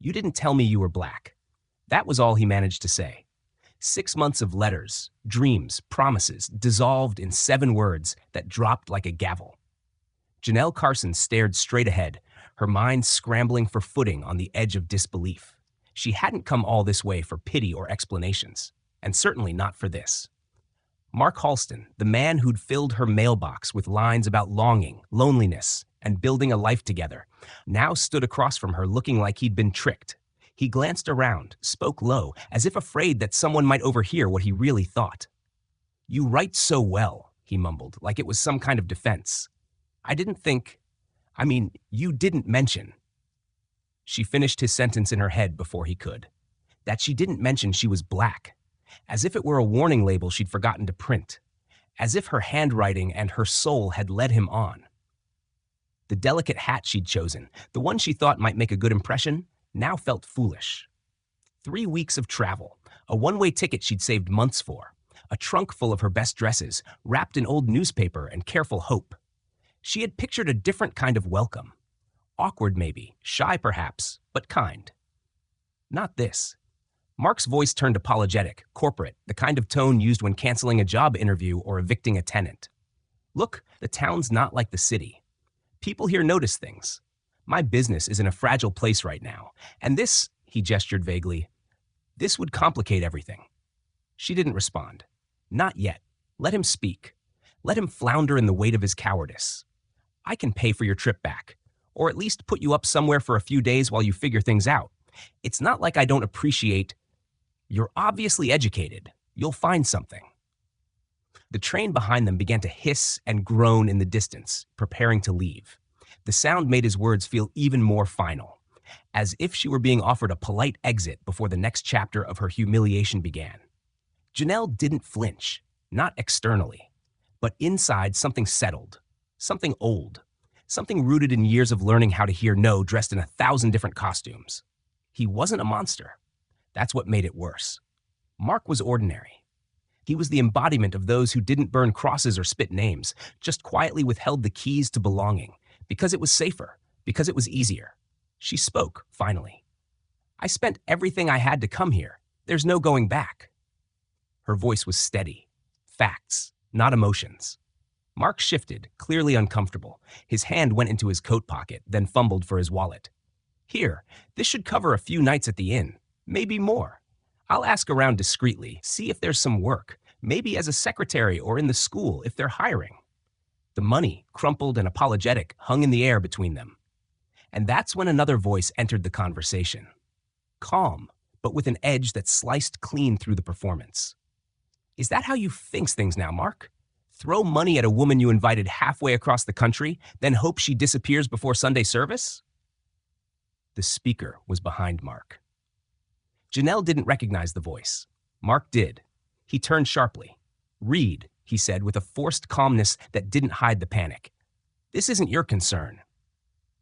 You didn't tell me you were black. That was all he managed to say. 6 months of letters, dreams, promises, dissolved in 7 words that dropped like a gavel. Janelle Carson stared straight ahead, her mind scrambling for footing on the edge of disbelief. She hadn't come all this way for pity or explanations, and certainly not for this. Mark Halston, the man who'd filled her mailbox with lines about longing, loneliness, and building a life together, now stood across from her looking like he'd been tricked. He glanced around, spoke low, as if afraid that someone might overhear what he really thought. "You write so well," he mumbled, like it was some kind of defense. You didn't mention." She finished his sentence in her head before he could. That she didn't mention she was black. As if it were a warning label she'd forgotten to print. As if her handwriting and her soul had led him on. The delicate hat she'd chosen, the one she thought might make a good impression, now felt foolish. 3 weeks of travel, a one-way ticket she'd saved months for, a trunk full of her best dresses, wrapped in old newspaper and careful hope. She had pictured a different kind of welcome. Awkward maybe, shy perhaps, but kind. Not this. Mark's voice turned apologetic, corporate, the kind of tone used when canceling a job interview or evicting a tenant. "Look, the town's not like the city. People here notice things. My business is in a fragile place right now, and this," he gestured vaguely, "this would complicate everything." She didn't respond. Not yet. Let him speak. Let him flounder in the weight of his cowardice. "I can pay for your trip back, or at least put you up somewhere for a few days while you figure things out. It's not like I don't appreciate. You're obviously educated. You'll find something." The train behind them began to hiss and groan in the distance, preparing to leave. The sound made his words feel even more final, as if she were being offered a polite exit before the next chapter of her humiliation began. Janelle didn't flinch, not externally, but inside something settled, something old, something rooted in years of learning how to hear no dressed in 1,000 different costumes. He wasn't a monster. That's what made it worse. Mark was ordinary. He was the embodiment of those who didn't burn crosses or spit names, just quietly withheld the keys to belonging, because it was safer, because it was easier. She spoke, finally. "I spent everything I had to come here. There's no going back." Her voice was steady. Facts, not emotions. Mark shifted, clearly uncomfortable. His hand went into his coat pocket, then fumbled for his wallet. "Here, this should cover a few nights at the inn. Maybe more. I'll ask around discreetly, see if there's some work, maybe as a secretary or in the school if they're hiring." The money, crumpled and apologetic, hung in the air between them. And that's when another voice entered the conversation. Calm, but with an edge that sliced clean through the performance. "Is that how you fix things now, Mark? Throw money at a woman you invited halfway across the country, then hope she disappears before Sunday service?" The speaker was behind Mark. Janelle didn't recognize the voice. Mark did. He turned sharply. "Reed," he said with a forced calmness that didn't hide the panic. "This isn't your concern."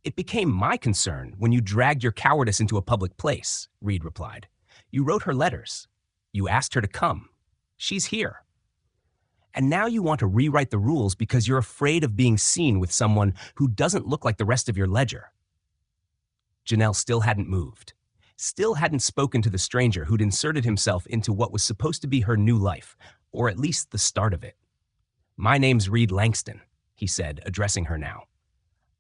"It became my concern when you dragged your cowardice into a public place," Reed replied. "You wrote her letters. You asked her to come. She's here. And now you want to rewrite the rules because you're afraid of being seen with someone who doesn't look like the rest of your ledger." Janelle still hadn't moved. Still hadn't spoken to the stranger who'd inserted himself into what was supposed to be her new life, or at least the start of it. "My name's Reed Langston," he said, addressing her now.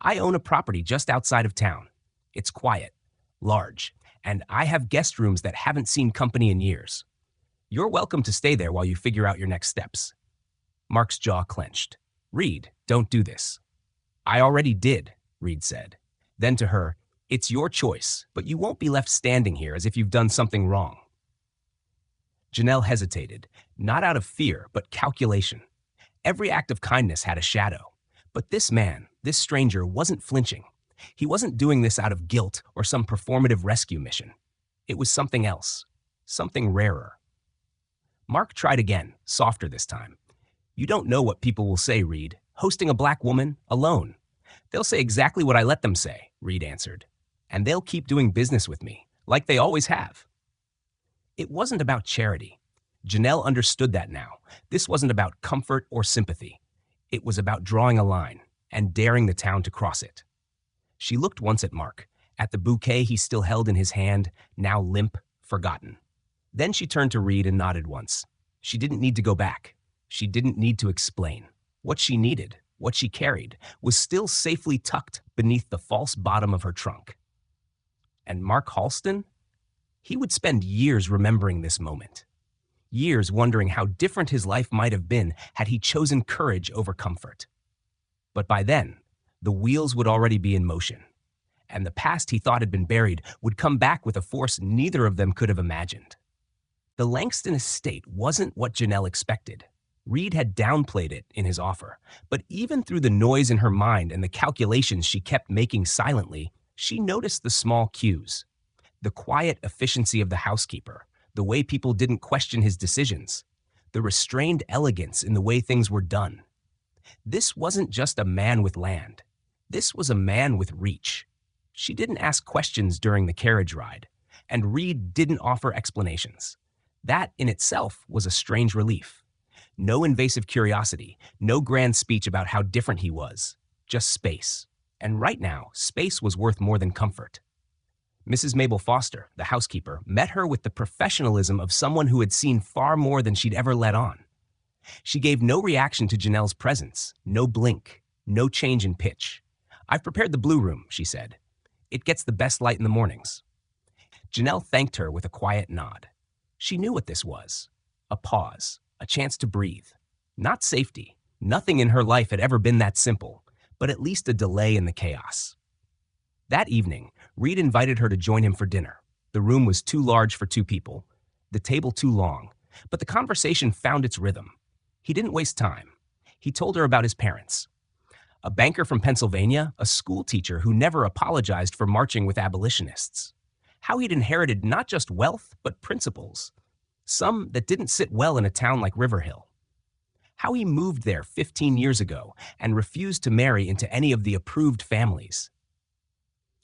"I own a property just outside of town. It's quiet, large, and I have guest rooms that haven't seen company in years. You're welcome to stay there while you figure out your next steps." Mark's jaw clenched. "Reed, don't do this." "I already did," Reed said. Then to her, "It's your choice, but you won't be left standing here as if you've done something wrong." Janelle hesitated, not out of fear, but calculation. Every act of kindness had a shadow. But this man, this stranger, wasn't flinching. He wasn't doing this out of guilt or some performative rescue mission. It was something else, something rarer. Mark tried again, softer this time. "You don't know what people will say, Reed. Hosting a black woman, alone. They'll say exactly what I let them say," Reed answered. "And they'll keep doing business with me, like they always have." It wasn't about charity. Janelle understood that now. This wasn't about comfort or sympathy. It was about drawing a line and daring the town to cross it. She looked once at Mark, at the bouquet he still held in his hand, now limp, forgotten. Then she turned to Reed and nodded once. She didn't need to go back. She didn't need to explain. What she needed, what she carried, was still safely tucked beneath the false bottom of her trunk. And Mark Halston? He would spend years remembering this moment. Years wondering how different his life might have been had he chosen courage over comfort. But by then, the wheels would already be in motion, and the past he thought had been buried would come back with a force neither of them could have imagined. The Langston estate wasn't what Janelle expected. Reed had downplayed it in his offer, but even through the noise in her mind and the calculations she kept making silently, she noticed the small cues. The quiet efficiency of the housekeeper, the way people didn't question his decisions, the restrained elegance in the way things were done. This wasn't just a man with land. This was a man with reach. She didn't ask questions during the carriage ride, and Reed didn't offer explanations. That in itself was a strange relief. No invasive curiosity, no grand speech about how different he was, just space. And right now, space was worth more than comfort. Mrs. Mabel Foster, the housekeeper, met her with the professionalism of someone who had seen far more than she'd ever let on. She gave no reaction to Janelle's presence, no blink, no change in pitch. "I've prepared the blue room," she said. "It gets the best light in the mornings." Janelle thanked her with a quiet nod. She knew what this was. A pause, a chance to breathe. Not safety. Nothing in her life had ever been that simple, but at least a delay in the chaos. That evening, Reed invited her to join him for dinner. The room was too large for two people, the table too long, but the conversation found its rhythm. He didn't waste time. He told her about his parents. A banker from Pennsylvania, a school teacher who never apologized for marching with abolitionists. How he'd inherited not just wealth, but principles. Some that didn't sit well in a town like Riverhill. How he moved there 15 years ago and refused to marry into any of the approved families.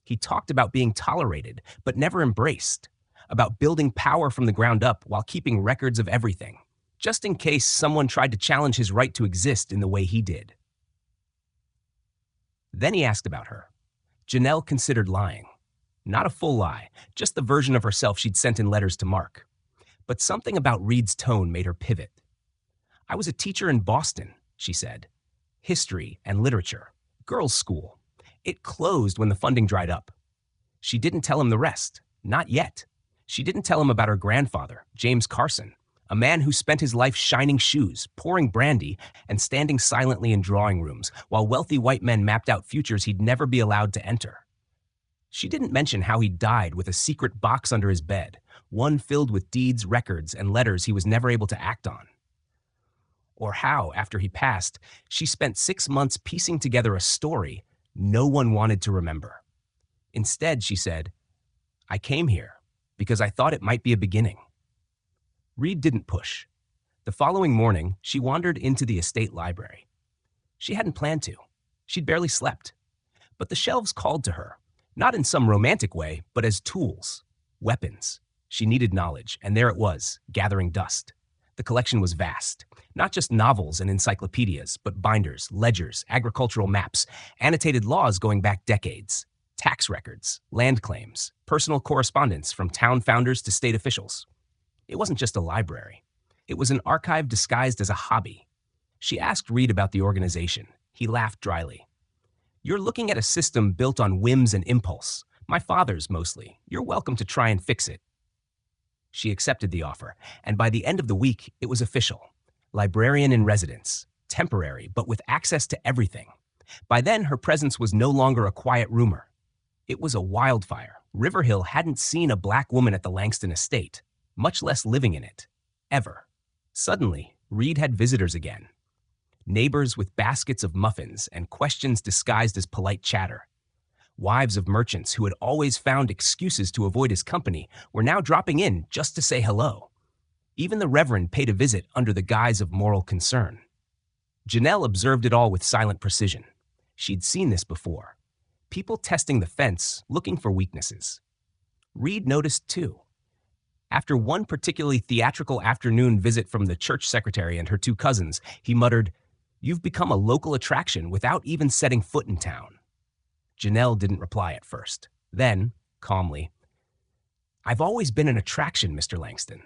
He talked about being tolerated, but never embraced. About building power from the ground up while keeping records of everything, just in case someone tried to challenge his right to exist in the way he did. Then he asked about her. Janelle considered lying. Not a full lie, just the version of herself she'd sent in letters to Mark. But something about Reed's tone made her pivot. "I was a teacher in Boston," she said. "History and literature. Girls' school. It closed when the funding dried up." She didn't tell him the rest. Not yet. She didn't tell him about her grandfather, James Carson, a man who spent his life shining shoes, pouring brandy, and standing silently in drawing rooms while wealthy white men mapped out futures he'd never be allowed to enter. She didn't mention how he died with a secret box under his bed, one filled with deeds, records, and letters he was never able to act on. Or how, after he passed, she spent 6 months piecing together a story no one wanted to remember. Instead, she said, "I came here because I thought it might be a beginning." Reed didn't push. The following morning, she wandered into the estate library. She hadn't planned to. She'd barely slept. But the shelves called to her, not in some romantic way, but as tools, weapons. She needed knowledge, and there it was, gathering dust. The collection was vast. Not just novels and encyclopedias, but binders, ledgers, agricultural maps, annotated laws going back decades, tax records, land claims, personal correspondence from town founders to state officials. It wasn't just a library. It was an archive disguised as a hobby. She asked Reed about the organization. He laughed dryly. "You're looking at a system built on whims and impulse. My father's, mostly. You're welcome to try and fix it." She accepted the offer, and by the end of the week, it was official. Librarian in residence, temporary, but with access to everything. By then, her presence was no longer a quiet rumor. It was a wildfire. Riverhill hadn't seen a black woman at the Langston estate, much less living in it, ever. Suddenly, Reed had visitors again. Neighbors with baskets of muffins and questions disguised as polite chatter. Wives of merchants who had always found excuses to avoid his company were now dropping in just to say hello. Even the Reverend paid a visit under the guise of moral concern. Janelle observed it all with silent precision. She'd seen this before. People testing the fence, looking for weaknesses. Reed noticed too. After one particularly theatrical afternoon visit from the church secretary and her two cousins, he muttered, "You've become a local attraction without even setting foot in town." Janelle didn't reply at first. Then, calmly, "I've always been an attraction, Mr. Langston.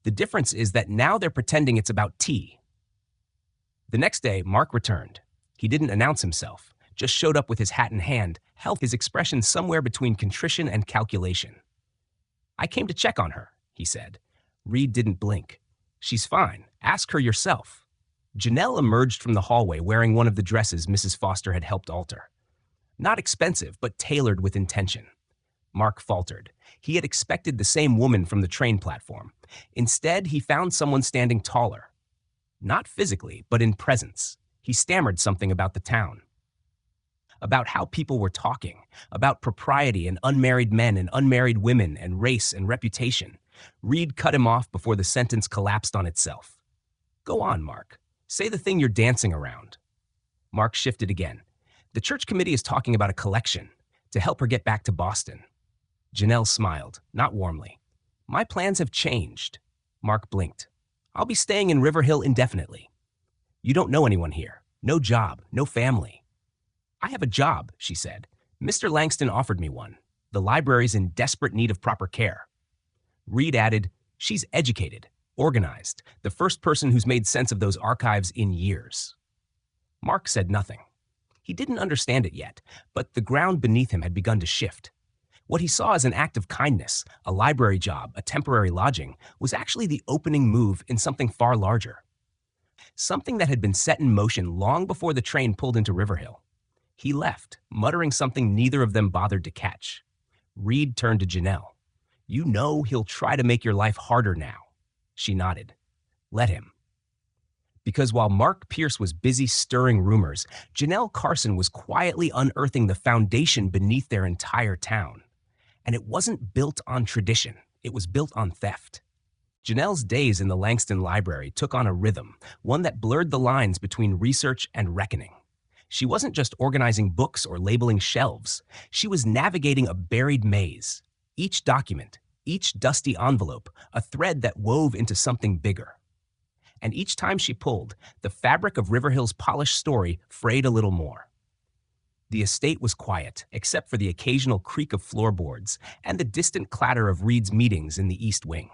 The difference is that now they're pretending it's about tea." The next day, Mark returned. He didn't announce himself, just showed up with his hat in hand, his expression somewhere between contrition and calculation. "I came to check on her," he said. Reed didn't blink. "She's fine. Ask her yourself." Janelle emerged from the hallway wearing one of the dresses Mrs. Foster had helped alter. Not expensive, but tailored with intention. Mark faltered. He had expected the same woman from the train platform. Instead, he found someone standing taller. Not physically, but in presence. He stammered something about the town, about how people were talking, about propriety and unmarried men and unmarried women and race and reputation. Reed cut him off before the sentence collapsed on itself. "Go on, Mark. Say the thing you're dancing around." Mark shifted again. "The church committee is talking about a collection to help her get back to Boston." Janelle smiled, not warmly. "My plans have changed." Mark blinked. "I'll be staying in River Hill indefinitely." "You don't know anyone here. No job, no family." "I have a job," she said. "Mr. Langston offered me one. The library's in desperate need of proper care." Reed added, "She's educated, organized, the first person who's made sense of those archives in years." Mark said nothing. He didn't understand it yet, but the ground beneath him had begun to shift. What he saw as an act of kindness, a library job, a temporary lodging, was actually the opening move in something far larger. Something that had been set in motion long before the train pulled into River Hill. He left, muttering something neither of them bothered to catch. Reed turned to Janelle. "You know he'll try to make your life harder now." She nodded. "Let him." Because while Mark Pierce was busy stirring rumors, Janelle Carson was quietly unearthing the foundation beneath their entire town. And it wasn't built on tradition, it was built on theft. Janelle's days in the Langston Library took on a rhythm, one that blurred the lines between research and reckoning. She wasn't just organizing books or labeling shelves. She was navigating a buried maze. Each document, each dusty envelope, a thread that wove into something bigger. And each time she pulled, the fabric of River Hill's polished story frayed a little more. The estate was quiet, except for the occasional creak of floorboards and the distant clatter of Reed's meetings in the East Wing.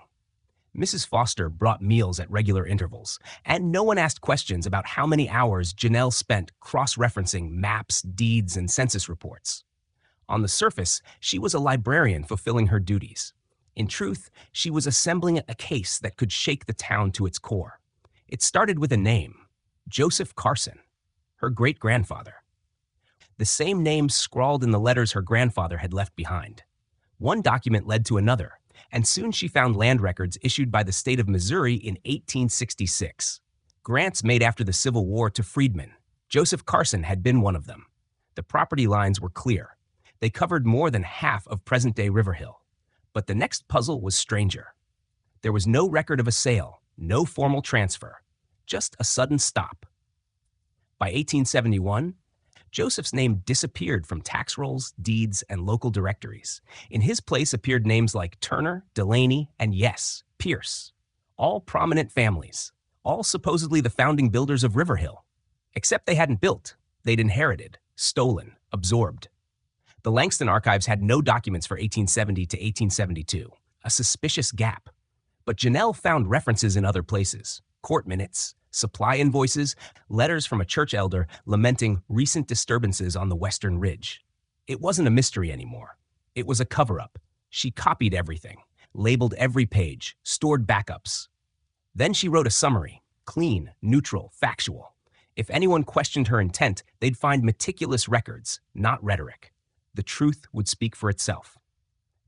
Mrs. Foster brought meals at regular intervals, and no one asked questions about how many hours Janelle spent cross-referencing maps, deeds, and census reports. On the surface, she was a librarian fulfilling her duties. In truth, she was assembling a case that could shake the town to its core. It started with a name, Joseph Carson, her great-grandfather. The same name scrawled in the letters her grandfather had left behind. One document led to another, and soon she found land records issued by the state of Missouri in 1866. Grants made after the Civil War to freedmen. Joseph Carson had been one of them. The property lines were clear. They covered more than half of present-day River Hill. But the next puzzle was stranger. There was no record of a sale, no formal transfer, just a sudden stop. By 1871, Joseph's name disappeared from tax rolls, deeds, and local directories. In his place appeared names like Turner, Delaney, and yes, Pierce. All prominent families, all supposedly the founding builders of River Hill. Except they hadn't built, they'd inherited, stolen, absorbed. The Langston archives had no documents for 1870 to 1872, a suspicious gap. But Janelle found references in other places, court minutes, supply invoices, letters from a church elder lamenting recent disturbances on the Western Ridge. It wasn't a mystery anymore. It was a cover-up. She copied everything, labeled every page, stored backups. Then she wrote a summary, clean, neutral, factual. If anyone questioned her intent, they'd find meticulous records, not rhetoric. The truth would speak for itself.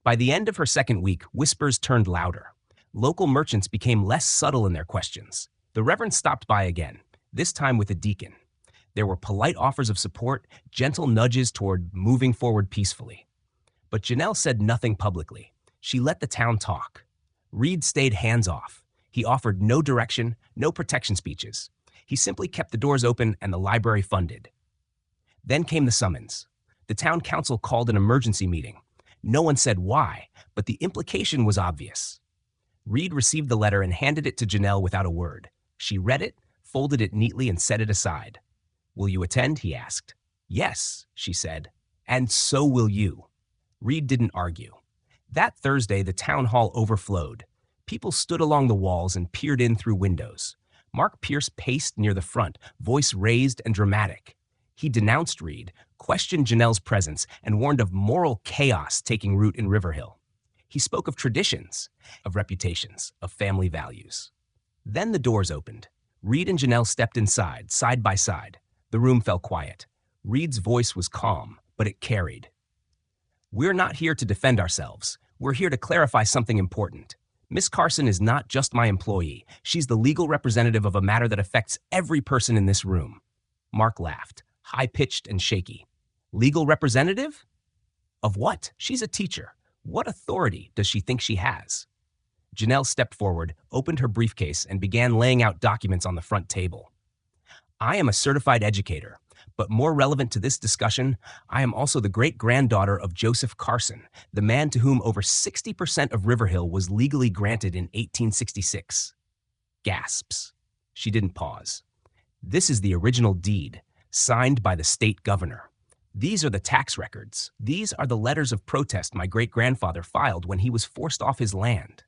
By the end of her second week, whispers turned louder. Local merchants became less subtle in their questions. The Reverend stopped by again, this time with a deacon. There were polite offers of support, gentle nudges toward moving forward peacefully. But Janelle said nothing publicly. She let the town talk. Reed stayed hands-off. He offered no direction, no protection speeches. He simply kept the doors open and the library funded. Then came the summons. The town council called an emergency meeting. No one said why, but the implication was obvious. Reed received the letter and handed it to Janelle without a word. She read it, folded it neatly, and set it aside. "Will you attend?" he asked. "Yes," she said. "And so will you." Reed didn't argue. That Thursday, the town hall overflowed. People stood along the walls and peered in through windows. Mark Pierce paced near the front, voice raised and dramatic. He denounced Reed, questioned Janelle's presence, and warned of moral chaos taking root in Riverhill. He spoke of traditions, of reputations, of family values. Then the doors opened. Reed and Janelle stepped inside, side by side. The room fell quiet. Reed's voice was calm, but it carried. "We're not here to defend ourselves. We're here to clarify something important. Miss Carson is not just my employee. She's the legal representative of a matter that affects every person in this room." Mark laughed, high-pitched and shaky. "Legal representative? Of what? She's a teacher. What authority does she think she has?" Janelle stepped forward, opened her briefcase, and began laying out documents on the front table. "I am a certified educator, but more relevant to this discussion, I am also the great-granddaughter of Joseph Carson, the man to whom over 60% of Riverhill was legally granted in 1866. Gasps. She didn't pause. "This is the original deed, signed by the state governor. These are the tax records. These are the letters of protest my great-grandfather filed when he was forced off his land.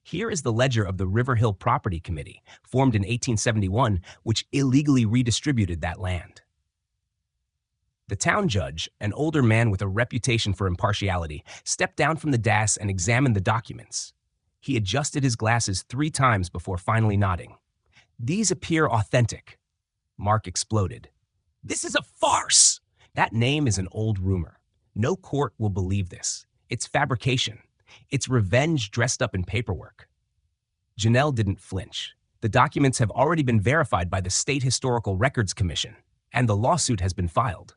Here is the ledger of the Riverhill Property Committee, formed in 1871, which illegally redistributed that land." The town judge, an older man with a reputation for impartiality, stepped down from the dais and examined the documents. He adjusted his glasses 3 times before finally nodding. "These appear authentic." Mark exploded. "This is a farce! That name is an old rumor. No court will believe this. It's fabrication. It's revenge dressed up in paperwork." Janelle didn't flinch. "The documents have already been verified by the State Historical Records Commission, and the lawsuit has been filed."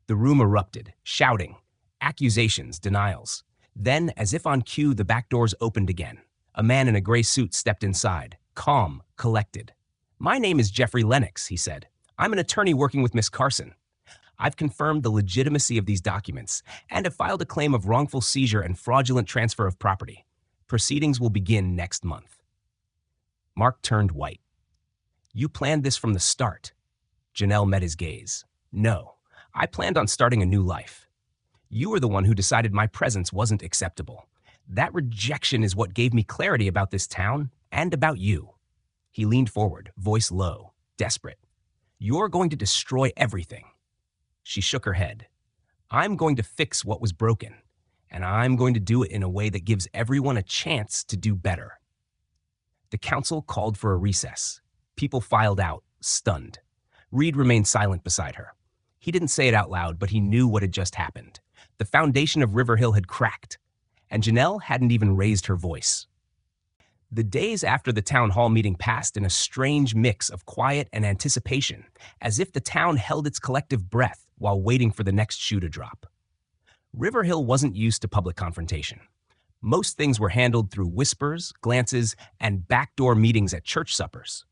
The room erupted, shouting, accusations, denials. Then, as if on cue, the back doors opened again. A man in a gray suit stepped inside, calm, collected. "My name is Jeffrey Lennox," he said. "I'm an attorney working with Miss Carson. I've confirmed the legitimacy of these documents and have filed a claim of wrongful seizure and fraudulent transfer of property. Proceedings will begin next month." Mark turned white. "You planned this from the start." Janelle met his gaze. "No, I planned on starting a new life. You were the one who decided my presence wasn't acceptable. That rejection is what gave me clarity about this town and about you." He leaned forward, voice low, desperate. "You're going to destroy everything." She shook her head. "I'm going to fix what was broken, and I'm going to do it in a way that gives everyone a chance to do better." The council called for a recess. People filed out, stunned. Reed remained silent beside her. He didn't say it out loud, but he knew what had just happened. The foundation of Riverhill had cracked, and Janelle hadn't even raised her voice. The days after the town hall meeting passed in a strange mix of quiet and anticipation, as if the town held its collective breath while waiting for the next shoe to drop. Riverhill wasn't used to public confrontation. Most things were handled through whispers, glances, and backdoor meetings at church suppers.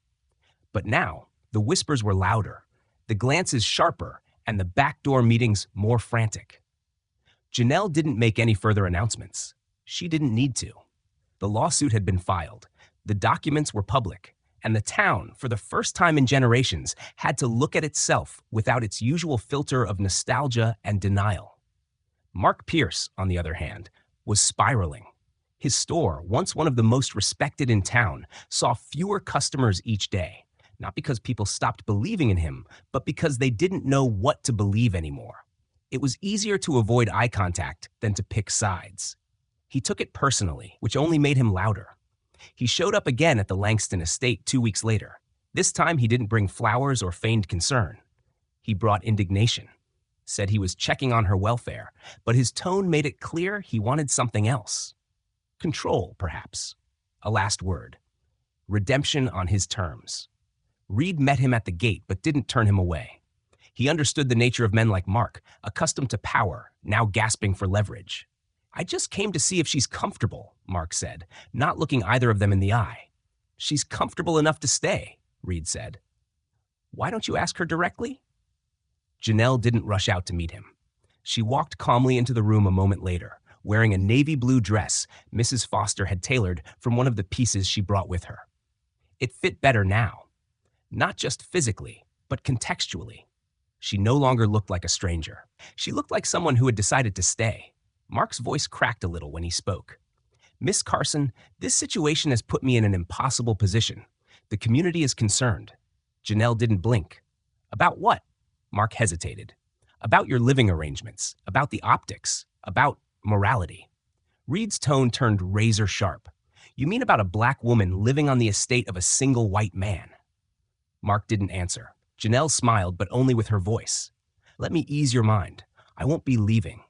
But now, the whispers were louder, the glances sharper, and the backdoor meetings more frantic. Janelle didn't make any further announcements. She didn't need to. The lawsuit had been filed, the documents were public, and the town, for the first time in generations, had to look at itself without its usual filter of nostalgia and denial. Mark Pierce, on the other hand, was spiraling. His store, once one of the most respected in town, saw fewer customers each day, not because people stopped believing in him, but because they didn't know what to believe anymore. It was easier to avoid eye contact than to pick sides. He took it personally, which only made him louder. He showed up again at the Langston estate 2 weeks later. This time he didn't bring flowers or feigned concern. He brought indignation, said he was checking on her welfare, but his tone made it clear he wanted something else. Control, perhaps. A last word. Redemption on his terms. Reed met him at the gate but didn't turn him away. He understood the nature of men like Mark, accustomed to power, now gasping for leverage. "I just came to see if she's comfortable," Mark said, not looking either of them in the eye. "She's comfortable enough to stay," Reed said. "Why don't you ask her directly?" Janelle didn't rush out to meet him. She walked calmly into the room a moment later, wearing a navy blue dress Mrs. Foster had tailored from one of the pieces she brought with her. It fit better now, not just physically, but contextually. She no longer looked like a stranger. She looked like someone who had decided to stay. Mark's voice cracked a little when he spoke. Miss Carson, this situation has put me in an impossible position. The community is concerned. Janelle didn't blink. About what? Mark hesitated. About your living arrangements, about the optics, about morality. Reed's tone turned razor sharp. You mean about a black woman living on the estate of a single white man? Mark didn't answer. Janelle smiled, but only with her voice. Let me ease your mind. I won't be leaving.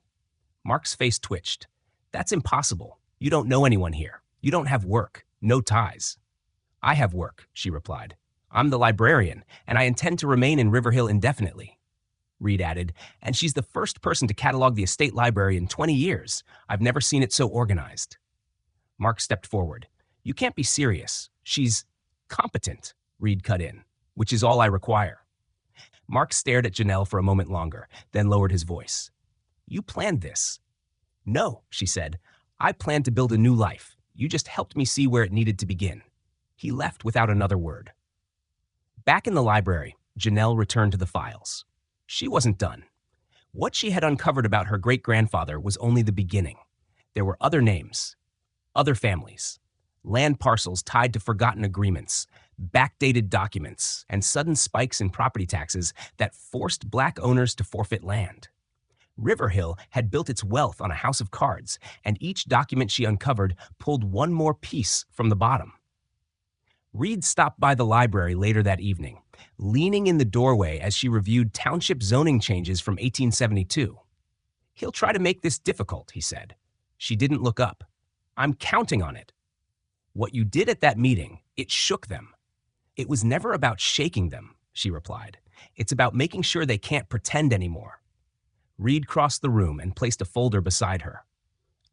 Mark's face twitched. That's impossible. You don't know anyone here. You don't have work. No ties. I have work, she replied. I'm the librarian, and I intend to remain in Riverhill indefinitely. Reed added, and she's the first person to catalog the estate library in 20 years. I've never seen it so organized. Mark stepped forward. You can't be serious. She's competent, Reed cut in, which is all I require. Mark stared at Janelle for a moment longer, then lowered his voice. You planned this. No, she said. I planned to build a new life. You just helped me see where it needed to begin. He left without another word. Back in the library, Janelle returned to the files. She wasn't done. What she had uncovered about her great-grandfather was only the beginning. There were other names, other families, land parcels tied to forgotten agreements, backdated documents, and sudden spikes in property taxes that forced black owners to forfeit land. Riverhill had built its wealth on a house of cards, and each document she uncovered pulled one more piece from the bottom. Reed stopped by the library later that evening, leaning in the doorway as she reviewed township zoning changes from 1872. He'll try to make this difficult, he said. She didn't look up. I'm counting on it. What you did at that meeting, it shook them. It was never about shaking them, she replied. It's about making sure they can't pretend anymore. Reed crossed the room and placed a folder beside her.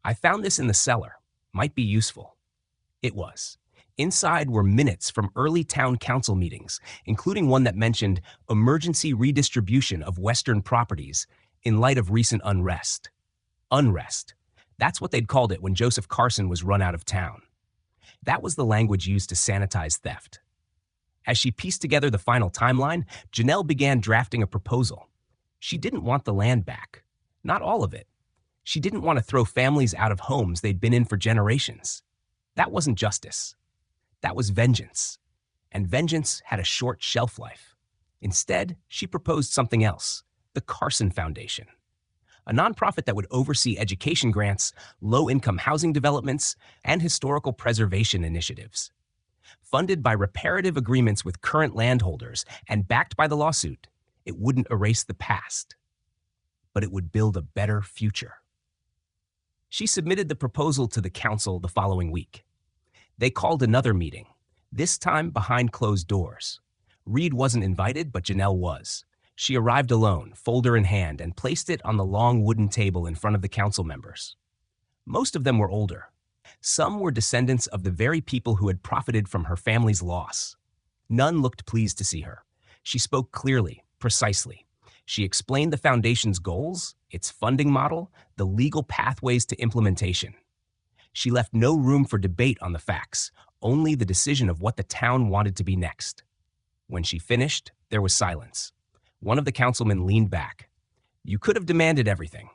I found this in the cellar. Might be useful. It was. Inside were minutes from early town council meetings, including one that mentioned emergency redistribution of Western properties in light of recent unrest. Unrest. That's what they'd called it when Joseph Carson was run out of town. That was the language used to sanitize theft. As she pieced together the final timeline, Janelle began drafting a proposal. She didn't want the land back. Not all of it. She didn't want to throw families out of homes they'd been in for generations. That wasn't justice. That was vengeance. And vengeance had a short shelf life. Instead, she proposed something else, the Carson Foundation, a nonprofit that would oversee education grants, low-income housing developments, and historical preservation initiatives. Funded by reparative agreements with current landholders and backed by the lawsuit, it wouldn't erase the past, but it would build a better future. She submitted the proposal to the council the following week. They called another meeting, this time behind closed doors. Reed wasn't invited, but Janelle was. She arrived alone, folder in hand, and placed it on the long wooden table in front of the council members. Most of them were older. Some were descendants of the very people who had profited from her family's loss. None looked pleased to see her. She spoke clearly, precisely. She explained the foundation's goals, its funding model, the legal pathways to implementation. She left no room for debate on the facts, only the decision of what the town wanted to be next. When she finished, there was silence. One of the councilmen leaned back. You could have demanded everything.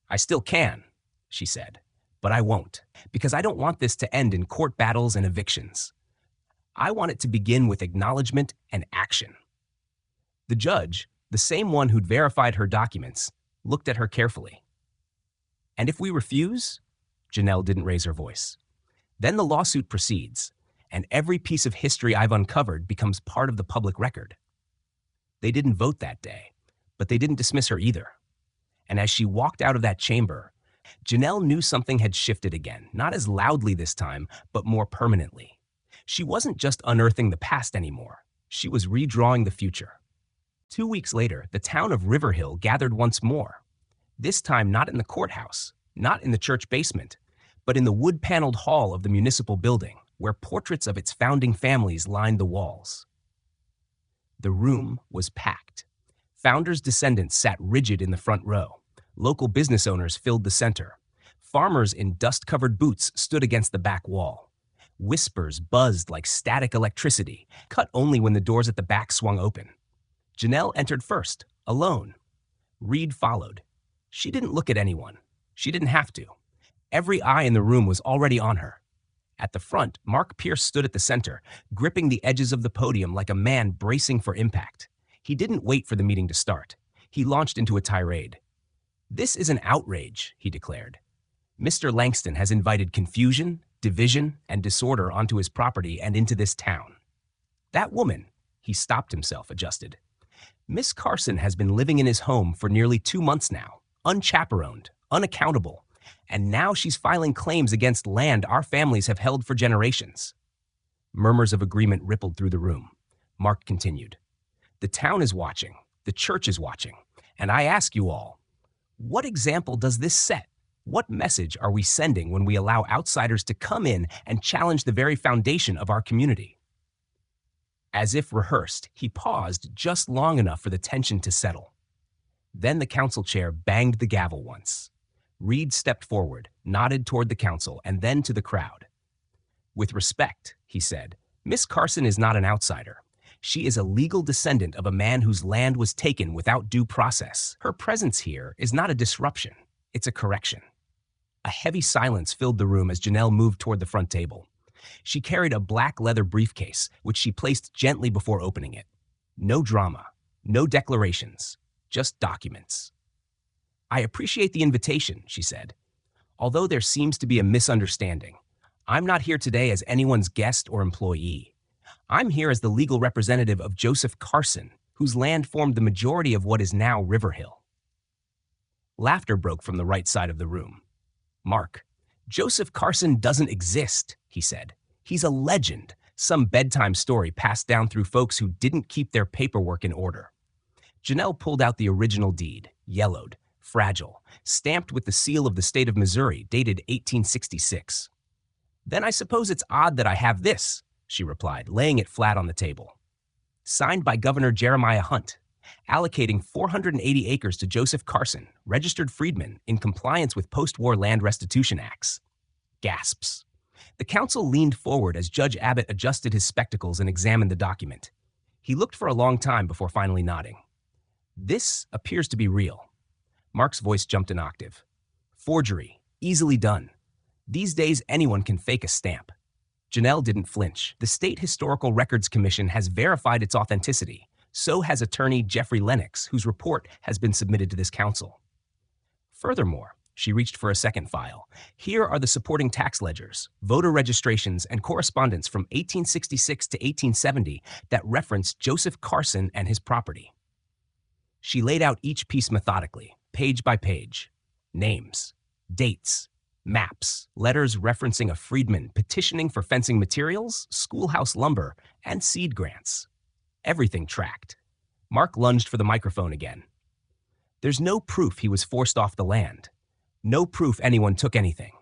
I still can, she said, but I won't, because I don't want this to end in court battles and evictions. I want it to begin with acknowledgement and action. The judge, the same one who'd verified her documents, looked at her carefully. And if we refuse? Janelle didn't raise her voice. Then the lawsuit proceeds, and every piece of history I've uncovered becomes part of the public record. They didn't vote that day, but they didn't dismiss her either. And as she walked out of that chamber, Janelle knew something had shifted again, not as loudly this time, but more permanently. She wasn't just unearthing the past anymore. She was redrawing the future. 2 weeks later, the town of Riverhill gathered once more. This time not in the courthouse, not in the church basement, but in the wood-paneled hall of the municipal building, where portraits of its founding families lined the walls. The room was packed. Founders' descendants sat rigid in the front row. Local business owners filled the center. Farmers in dust-covered boots stood against the back wall. Whispers buzzed like static electricity, cut only when the doors at the back swung open. Janelle entered first, alone. Reed followed. She didn't look at anyone. She didn't have to. Every eye in the room was already on her. At the front, Mark Pierce stood at the center, gripping the edges of the podium like a man bracing for impact. He didn't wait for the meeting to start. He launched into a tirade. "This is an outrage," he declared. "Mr. Langston has invited confusion, division, and disorder onto his property and into this town. That woman," he stopped himself, adjusted. "Miss Carson has been living in his home for nearly 2 months now, unchaperoned, unaccountable, and now she's filing claims against land our families have held for generations." Murmurs of agreement rippled through the room. Mark continued. "The town is watching, the church is watching, and I ask you all, what example does this set? What message are we sending when we allow outsiders to come in and challenge the very foundation of our community?" As if rehearsed, he paused just long enough for the tension to settle. Then the council chair banged the gavel once. Reed stepped forward, nodded toward the council, and then to the crowd. "With respect," he said, "Miss Carson is not an outsider. She is a legal descendant of a man whose land was taken without due process. Her presence here is not a disruption, it's a correction." A heavy silence filled the room as Janelle moved toward the front table. She carried a black leather briefcase, which she placed gently before opening it. No drama, no declarations, just documents. "I appreciate the invitation," she said. "Although there seems to be a misunderstanding, I'm not here today as anyone's guest or employee. I'm here as the legal representative of Joseph Carson, whose land formed the majority of what is now River Hill." Laughter broke from the right side of the room. "Mark, Joseph Carson doesn't exist," he said. "He's a legend, some bedtime story passed down through folks who didn't keep their paperwork in order." Janelle pulled out the original deed, yellowed, fragile, stamped with the seal of the state of Missouri, dated 1866. "Then I suppose it's odd that I have this," she replied, laying it flat on the table. "Signed by Governor Jeremiah Hunt, allocating 480 acres to Joseph Carson, registered freedman, in compliance with post-war land restitution acts." Gasps. The council leaned forward as Judge Abbott adjusted his spectacles and examined the document. He looked for a long time before finally nodding. "This appears to be real." Mark's voice jumped an octave. "Forgery, easily done. These days anyone can fake a stamp." Janelle didn't flinch. "The State Historical Records Commission has verified its authenticity. So has attorney Jeffrey Lennox, whose report has been submitted to this council. Furthermore," she reached for a second file, "here are the supporting tax ledgers, voter registrations, and correspondence from 1866 to 1870 that reference Joseph Carson and his property." She laid out each piece methodically, page by page. Names, dates, maps, letters referencing a freedman petitioning for fencing materials, schoolhouse lumber, and seed grants. Everything tracked. Mark lunged for the microphone again. "There's no proof he was forced off the land. No proof anyone took anything."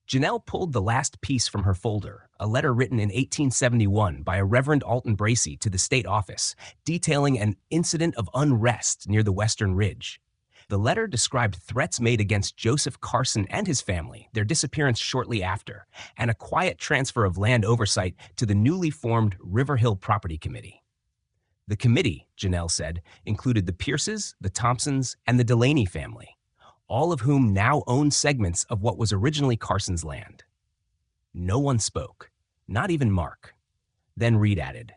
Janelle pulled the last piece from her folder, a letter written in 1871 by a Reverend Alton Bracey to the state office, detailing an incident of unrest near the Western Ridge. The letter described threats made against Joseph Carson and his family, their disappearance shortly after, and a quiet transfer of land oversight to the newly formed River Hill Property Committee. The committee, Janelle said, included the Pierces, the Thompsons, and the Delaney family, all of whom now own segments of what was originally Carson's land. No one spoke, not even Mark. Then Reed added,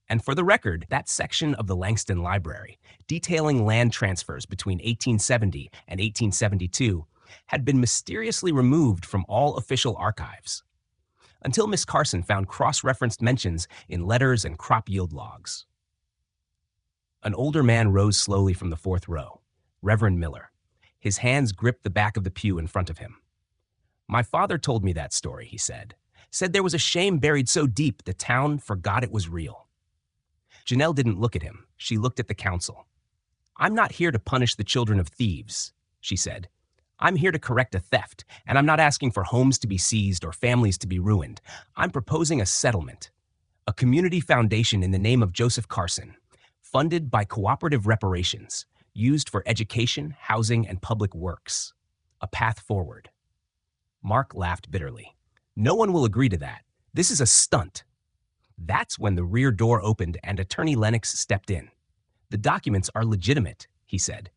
"And for the record, that section of the Langston Library, detailing land transfers between 1870 and 1872, had been mysteriously removed from all official archives, until Miss Carson found cross-referenced mentions in letters and crop yield logs." An older man rose slowly from the fourth row, Reverend Miller. His hands gripped the back of the pew in front of him. "My father told me that story," he said. "Said there was a shame buried so deep the town forgot it was real." Janelle didn't look at him. She looked at the council. "I'm not here to punish the children of thieves," she said. "I'm here to correct a theft, and I'm not asking for homes to be seized or families to be ruined. I'm proposing a settlement, a community foundation in the name of Joseph Carson, funded by cooperative reparations, used for education, housing, and public works. A path forward." Mark laughed bitterly. "No one will agree to that. This is a stunt." That's when the rear door opened and Attorney Lennox stepped in. "The documents are legitimate," he said.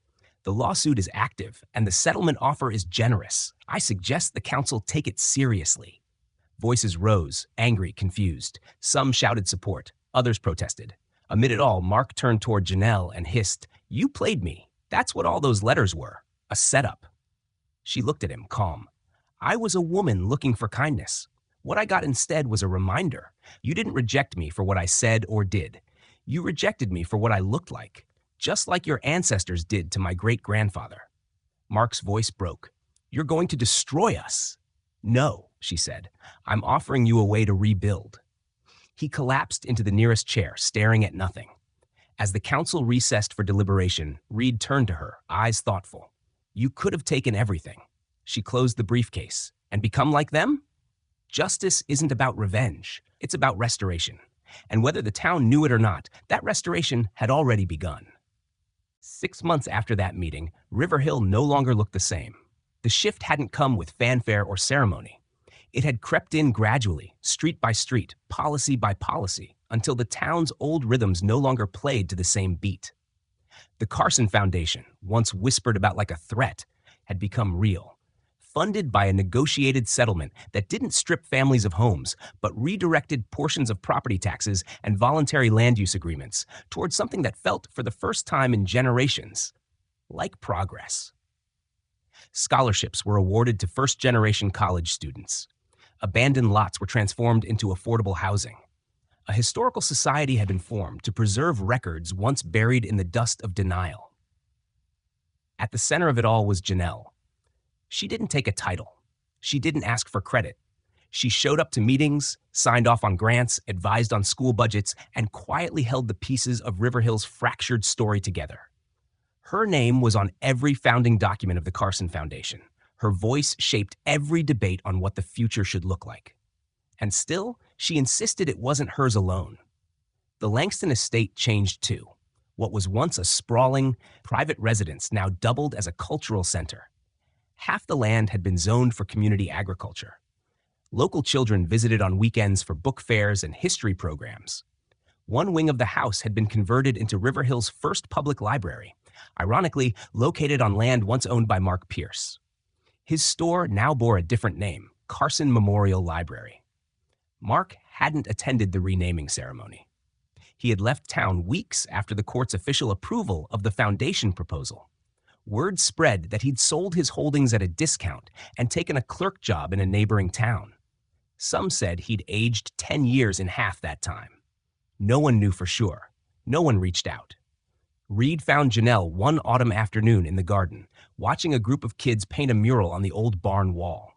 The lawsuit is active, and the settlement offer is generous. I suggest the council take it seriously. Voices rose, angry, confused. Some shouted support, others protested. Amid it all, Mark turned toward Janelle and hissed, "You played me. That's what all those letters were. A setup." She looked at him, calm. "I was a woman looking for kindness. What I got instead was a reminder. You didn't reject me for what I said or did. You rejected me for what I looked like, just like your ancestors did to my great-grandfather." Mark's voice broke. "You're going to destroy us." "No," she said. "I'm offering you a way to rebuild." He collapsed into the nearest chair, staring at nothing. As the council recessed for deliberation, Reed turned to her, eyes thoughtful. "You could have taken everything." She closed the briefcase. "And become like them?" Justice isn't about revenge. It's about restoration. And whether the town knew it or not, that restoration had already begun. 6 months after that meeting, River Hill no longer looked the same. The shift hadn't come with fanfare or ceremony. It had crept in gradually, street by street, policy by policy, until the town's old rhythms no longer played to the same beat. The Carson Foundation, once whispered about like a threat, had become real. Funded by a negotiated settlement that didn't strip families of homes, but redirected portions of property taxes and voluntary land use agreements towards something that felt, for the first time in generations, like progress. Scholarships were awarded to first-generation college students. Abandoned lots were transformed into affordable housing. A historical society had been formed to preserve records once buried in the dust of denial. At the center of it all was Janelle. She didn't take a title. She didn't ask for credit. She showed up to meetings, signed off on grants, advised on school budgets, and quietly held the pieces of River Hill's fractured story together. Her name was on every founding document of the Carson Foundation. Her voice shaped every debate on what the future should look like. And still, she insisted it wasn't hers alone. The Langston estate changed too. What was once a sprawling, private residence now doubled as a cultural center. Half the land had been zoned for community agriculture. Local children visited on weekends for book fairs and history programs. One wing of the house had been converted into River Hill's first public library, ironically located on land once owned by Mark Pierce. His store now bore a different name, Carson Memorial Library. Mark hadn't attended the renaming ceremony. He had left town weeks after the court's official approval of the foundation proposal. Word spread that he'd sold his holdings at a discount and taken a clerk job in a neighboring town. Some said he'd aged 10 years in half that time. No one knew for sure. No one reached out. Reed found Janelle one autumn afternoon in the garden, watching a group of kids paint a mural on the old barn wall.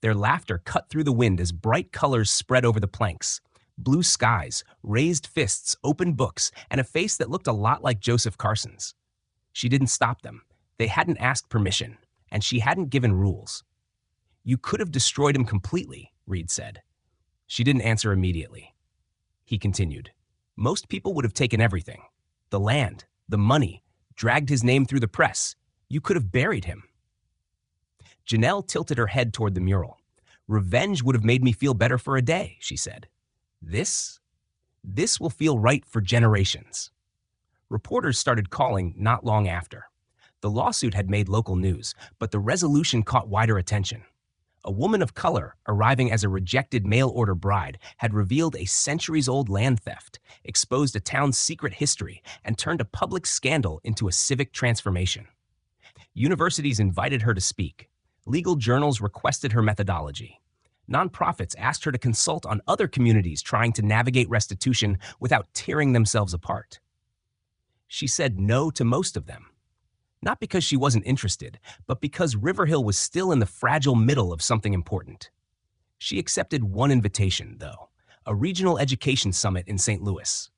Their laughter cut through the wind as bright colors spread over the planks. Blue skies, raised fists, open books, and a face that looked a lot like Joseph Carson's. She didn't stop them. They hadn't asked permission, and she hadn't given rules. "You could have destroyed him completely," Reed said. She didn't answer immediately. He continued, "Most people would have taken everything. The land, the money, dragged his name through the press. You could have buried him." Janelle tilted her head toward the mural. "Revenge would have made me feel better for a day," she said. This will feel right for generations." Reporters started calling not long after. The lawsuit had made local news, but the resolution caught wider attention. A woman of color, arriving as a rejected mail-order bride, had revealed a centuries-old land theft, exposed a town's secret history, and turned a public scandal into a civic transformation. Universities invited her to speak. Legal journals requested her methodology. Nonprofits asked her to consult on other communities trying to navigate restitution without tearing themselves apart. She said no to most of them. Not because she wasn't interested, but because River Hill was still in the fragile middle of something important. She accepted one invitation, though, a regional education summit in St. Louis.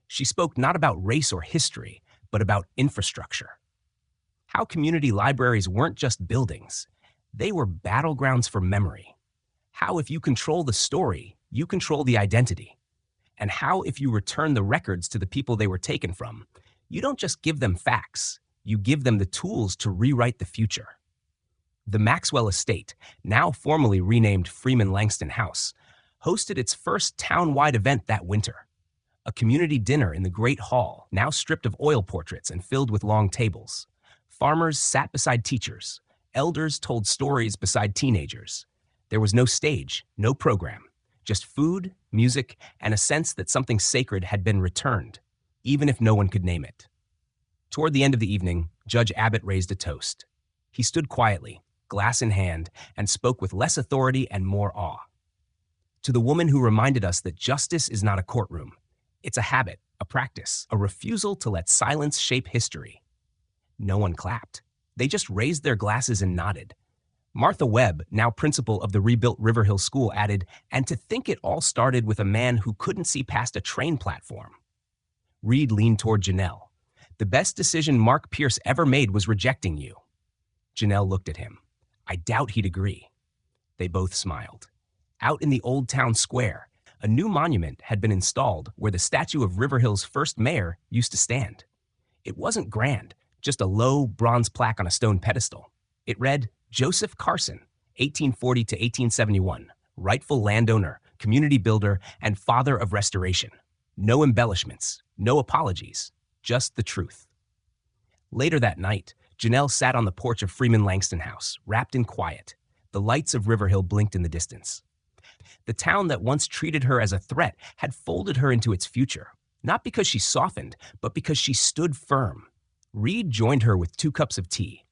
She spoke not about race or history, but about infrastructure. How community libraries weren't just buildings. They were battlegrounds for memory. How if you control the story, you control the identity. And how if you return the records to the people they were taken from, you don't just give them facts, you give them the tools to rewrite the future. The Maxwell Estate, now formally renamed Freeman Langston House, hosted its first town-wide event that winter. A community dinner in the Great Hall, now stripped of oil portraits and filled with long tables. Farmers sat beside teachers. Elders told stories beside teenagers. There was no stage, no program, just food, music, and a sense that something sacred had been returned, even if no one could name it. Toward the end of the evening, Judge Abbott raised a toast. He stood quietly, glass in hand, and spoke with less authority and more awe. To the woman who reminded us that justice is not a courtroom. It's a habit, a practice, a refusal to let silence shape history. No one clapped. They just raised their glasses and nodded. Martha Webb, now principal of the rebuilt River Hill School, added, "And to think it all started with a man who couldn't see past a train platform." Reed leaned toward Janelle. "The best decision Mark Pierce ever made was rejecting you." Janelle looked at him. I doubt he'd agree. They both smiled. Out in the Old Town Square, a new monument had been installed where the statue of River Hill's first mayor used to stand. It wasn't grand, just a low bronze plaque on a stone pedestal. It read, "Joseph Carson, 1840 to 1871, rightful landowner, community builder, and father of restoration. No embellishments, no apologies, just the truth." Later that night, Janelle sat on the porch of Freeman Langston House, wrapped in quiet. The lights of River Hill blinked in the distance. The town that once treated her as a threat had folded her into its future, not because she softened, but because she stood firm. Reed joined her with 2 cups of tea.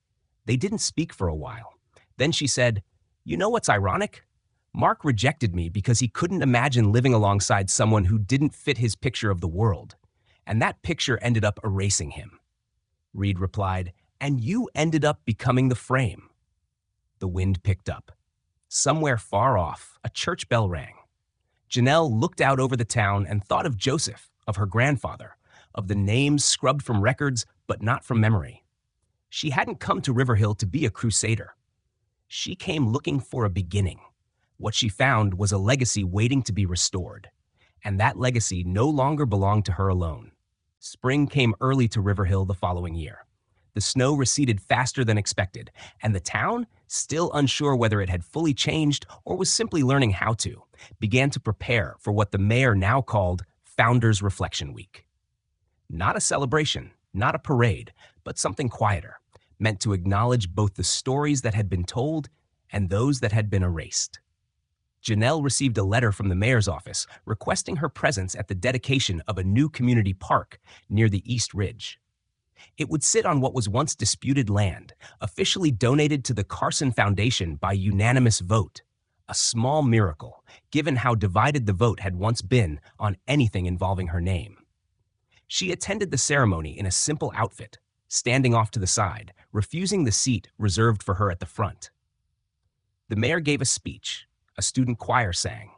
They didn't speak for a while. Then she said, "You know what's ironic? Mark rejected me because he couldn't imagine living alongside someone who didn't fit his picture of the world. And that picture ended up erasing him." Reed replied, "And you ended up becoming the frame." The wind picked up. Somewhere far off, a church bell rang. Janelle looked out over the town and thought of Joseph, of her grandfather, of the names scrubbed from records but not from memory. She hadn't come to River Hill to be a crusader. She came looking for a beginning. What she found was a legacy waiting to be restored. And that legacy no longer belonged to her alone. Spring came early to River Hill the following year. The snow receded faster than expected, and the town, still unsure whether it had fully changed or was simply learning how to, began to prepare for what the mayor now called Founders Reflection Week. Not a celebration, not a parade, but something quieter, meant to acknowledge both the stories that had been told and those that had been erased. Janelle received a letter from the mayor's office requesting her presence at the dedication of a new community park near the East Ridge. It would sit on what was once disputed land, officially donated to the Carson Foundation by unanimous vote. A small miracle, given how divided the vote had once been on anything involving her name. She attended the ceremony in a simple outfit, standing off to the side, refusing the seat reserved for her at the front. The mayor gave a speech. A student choir sang.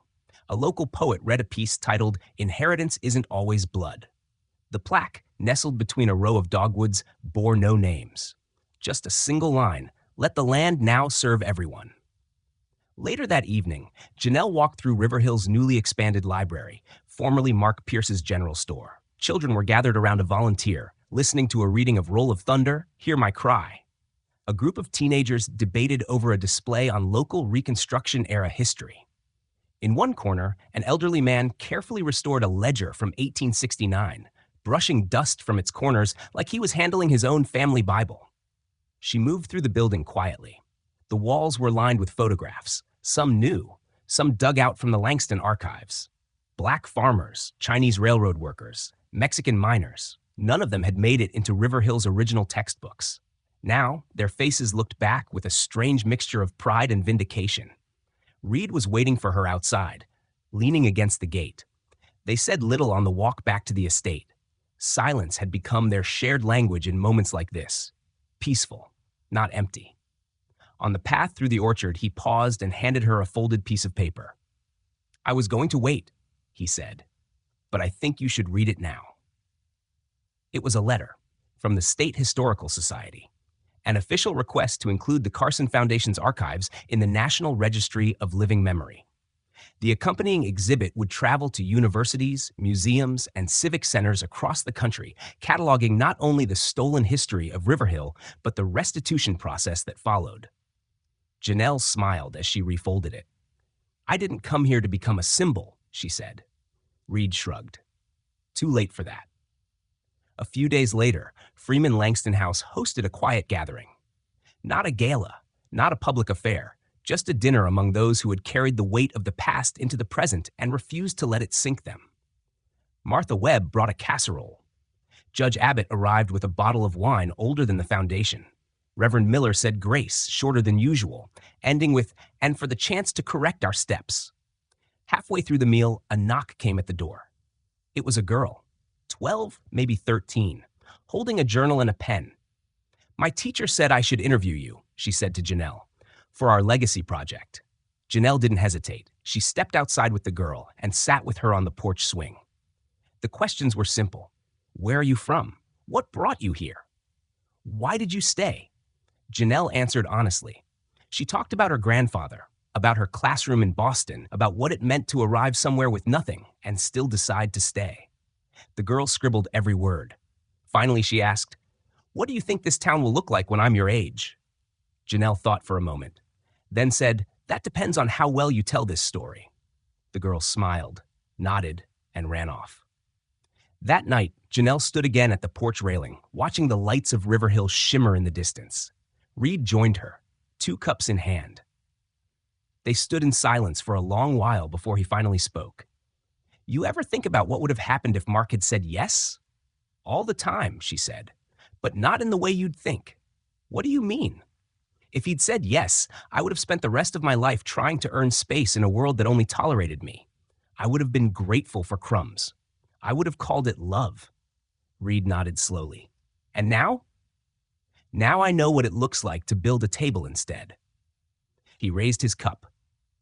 A local poet read a piece titled "Inheritance Isn't Always Blood." The plaque, nestled between a row of dogwoods, bore no names. Just a single line, "Let the land now serve everyone." Later that evening, Janelle walked through River Hill's newly expanded library, formerly Mark Pierce's general store. Children were gathered around a volunteer, listening to a reading of Roll of Thunder, Hear My Cry. A group of teenagers debated over a display on local Reconstruction-era history. In one corner, an elderly man carefully restored a ledger from 1869, brushing dust from its corners like he was handling his own family Bible. She moved through the building quietly. The walls were lined with photographs, some new, some dug out from the Langston archives. Black farmers, Chinese railroad workers, Mexican miners, none of them had made it into River Hill's original textbooks. Now, their faces looked back with a strange mixture of pride and vindication. Reed was waiting for her outside, leaning against the gate. They said little on the walk back to the estate. Silence had become their shared language in moments like this. Peaceful, not empty. On the path through the orchard, he paused and handed her a folded piece of paper. "I was going to wait," he said, "but I think you should read it now." It was a letter from the State Historical Society, an official request to include the Carson Foundation's archives in the National Registry of Living Memory. The accompanying exhibit would travel to universities, museums, and civic centers across the country, cataloging not only the stolen history of River Hill, but the restitution process that followed. Janelle smiled as she refolded it. "I didn't come here to become a symbol," she said. Reed shrugged. "Too late for that." A few days later, Freeman Langston House hosted a quiet gathering. Not a gala, not a public affair, just a dinner among those who had carried the weight of the past into the present and refused to let it sink them. Martha Webb brought a casserole. Judge Abbott arrived with a bottle of wine older than the foundation. Reverend Miller said grace, shorter than usual, ending with, "and for the chance to correct our steps." Halfway through the meal, a knock came at the door. It was a girl, 12, maybe 13, holding a journal and a pen. "My teacher said I should interview you," she said to Janelle, "for our legacy project." Janelle didn't hesitate. She stepped outside with the girl and sat with her on the porch swing. The questions were simple. Where are you from? What brought you here? Why did you stay? Janelle answered honestly. She talked about her grandfather, about her classroom in Boston, about what it meant to arrive somewhere with nothing and still decide to stay. The girl scribbled every word. Finally, she asked, "What do you think this town will look like when I'm your age?" Janelle thought for a moment, then said, "That depends on how well you tell this story." The girl smiled, nodded, and ran off. That night, Janelle stood again at the porch railing, watching the lights of River Hill shimmer in the distance. Reed joined her, 2 cups in hand. They stood in silence for a long while before he finally spoke. "You ever think about what would have happened if Mark had said yes?" "All the time," she said, "but not in the way you'd think." "What do you mean?" "If he'd said yes, I would have spent the rest of my life trying to earn space in a world that only tolerated me. I would have been grateful for crumbs. I would have called it love." Reed nodded slowly. "And now?" "Now I know what it looks like to build a table instead." He raised his cup.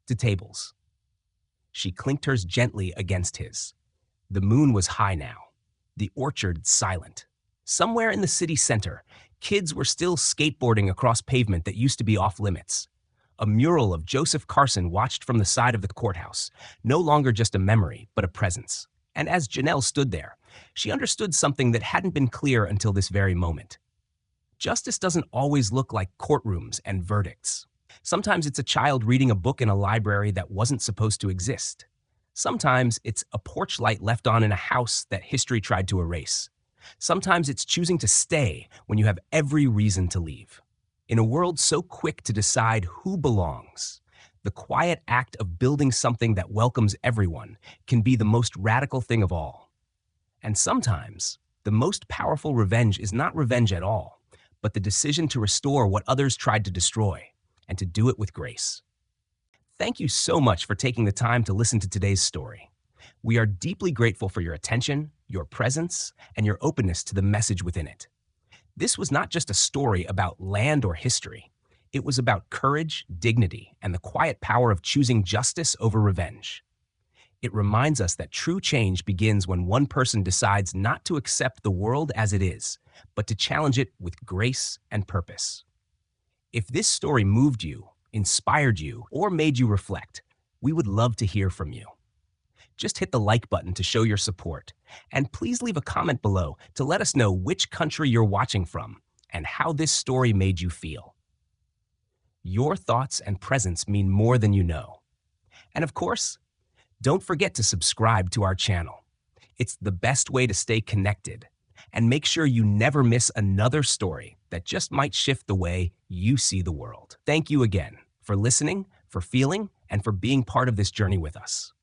"To tables." She clinked hers gently against his. The moon was high now, the orchard silent. Somewhere in the city center, kids were still skateboarding across pavement that used to be off limits. A mural of Joseph Carson watched from the side of the courthouse, no longer just a memory, but a presence. And as Janelle stood there, she understood something that hadn't been clear until this very moment. Justice doesn't always look like courtrooms and verdicts. Sometimes it's a child reading a book in a library that wasn't supposed to exist. Sometimes it's a porch light left on in a house that history tried to erase. Sometimes it's choosing to stay when you have every reason to leave. In a world so quick to decide who belongs, the quiet act of building something that welcomes everyone can be the most radical thing of all. And sometimes, the most powerful revenge is not revenge at all, but the decision to restore what others tried to destroy, and to do it with grace. Thank you so much for taking the time to listen to today's story. We are deeply grateful for your attention, your presence, and your openness to the message within it. This was not just a story about land or history. It was about courage, dignity, and the quiet power of choosing justice over revenge. It reminds us that true change begins when one person decides not to accept the world as it is, but to challenge it with grace and purpose. If this story moved you, inspired you, or made you reflect, we would love to hear from you. Just hit the like button to show your support, and please leave a comment below to let us know which country you're watching from and how this story made you feel. Your thoughts and presence mean more than you know. And of course, don't forget to subscribe to our channel. It's the best way to stay connected, and make sure you never miss another story that just might shift the way you see the world. Thank you again for listening, for feeling, and for being part of this journey with us.